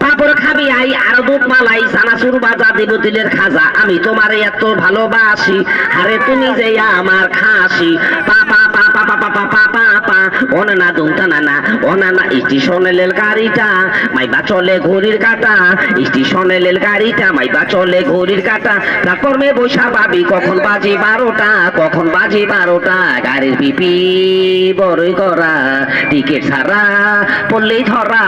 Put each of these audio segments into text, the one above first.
পাপড় খাবি আই আর দুধ মালাই সানাসুর বাজা দেব দিলের খাজা আমি তোমার এত ভালোবাসি আরে তুমি যে আমার খাসি পাপা পাপা পাপা পাপা পাপা অনানা দুমটা না অনানা স্টেশনে লেল গাড়িটা মাইবা চলে ঘড়ির কাটা স্টেশনে লেল গাড়িটা মাইবা চলে ঘড়ির কাটা প্ল্যাটফর্মে বৈশা পাবি কখন বাজে 12টা কখন বাজে 12টা গাড়ির পিপি বড়ই করা টিকিট ছাড়া পড়লেই ধরা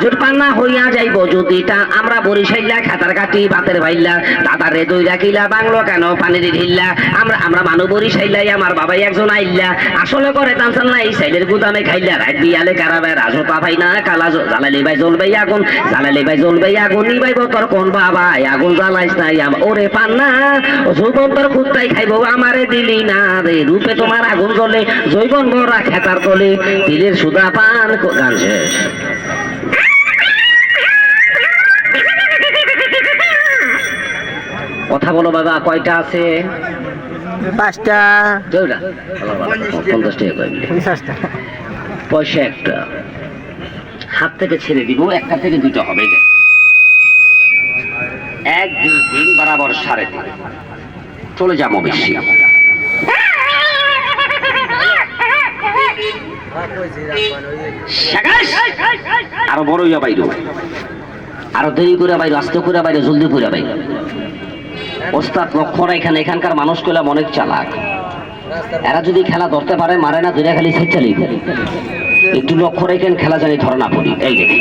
জোট পান্না হইয়া যাইব যদিটা আমরা বরিশাইলা খাতার কাটি বাতের ভাইলা দাদারে দই রাখিলা বাংলো কেন পানির ঢিল্লা আমরা আমরা মানু বরিশাইলাই আমার বাবাই একজন আইল্লা আসলে করে টানসান না এই সাইডের গুদামে খাইলা রাত বিয়ালে কারাবে রাজতা ভাই না কালা জ্বালালি ভাই জ্বলবে আগুন জ্বালালি ভাই জ্বলবে আগুন নিবাইব তোর কোন বাবা আগুন জ্বালাইস নাই ওরে পান্না যৌবন তোর কুত্তাই খাইব আমারে দিলি না রে রূপে তোমার আগুন জ্বলে জৈবন বড়া খেতার তলে দিলের সুদা পান গান শেষ কথা বলো বাবা কয়টা আছে 5টা 50 টাকা 50টা পয়সা একটা হাত থেকে ছেড়ে দিব একটা থেকে দুটো হবে 1 2 3 বরাবর 3.5 চলে যাবো বেশি আরো বড় ইয়া বাইর আরো দেরি করে বাইরে আস্তে করে বাইরে জলদি করে বাইরে ওস্তাদ লক্ষ্য এখানে এখানকার মানুষ গুলা অনেক চালাক এরা যদি খেলা ধরতে পারে মারে না দুইটা খালি সেট চালিয়ে একটু লক্ষ্য রেখেন খেলা জানি ধরে না পড়ি এই দেখি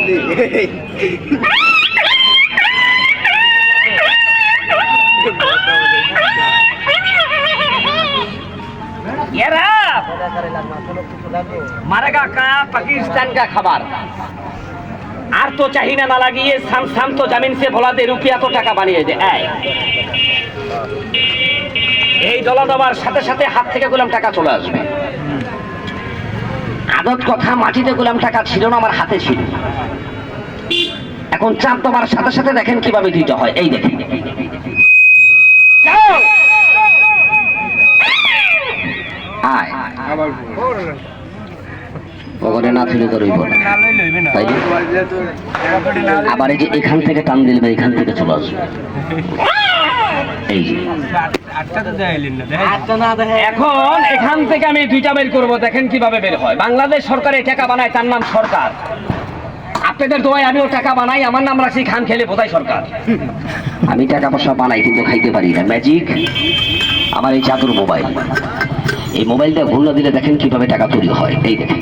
मारेगा क्या पाकिस्तान का खबर আর তো চাহিনা না লাগিয়ে সাম তো জমিন সে ভোলা দে রুপিয়া তো টাকা বানিয়ে দে এই ডলা দেওয়ার সাথে সাথে হাত থেকে গোলাম টাকা চলে আসবে আদত কথা মাটিতে গোলাম টাকা ছিল না আমার হাতে ছিল এখন চাপ দেওয়ার সাথে সাথে দেখেন কিভাবে দিতে হয় এই দেখেন আয় ওখানে না ছিল তোর তাই আবার এই যে এখান থেকে টান দিলে এখান থেকে চলে আসবে এই যে এখন এখান থেকে আমি দুইটা বের করবো দেখেন কিভাবে বের হয় বাংলাদেশ সরকার এই টাকা বানায় তার নাম সরকার আপনাদের দোয়ায় আমিও টাকা বানাই আমার নাম রাখছি খান খেলে বোধাই সরকার আমি টাকা পয়সা বানাই কিন্তু খাইতে পারি না ম্যাজিক আমার এই চাতুর মোবাইল এই মোবাইলটা ঘুরনা দিলে দেখেন কিভাবে টাকা তৈরি হয় এই দেখেন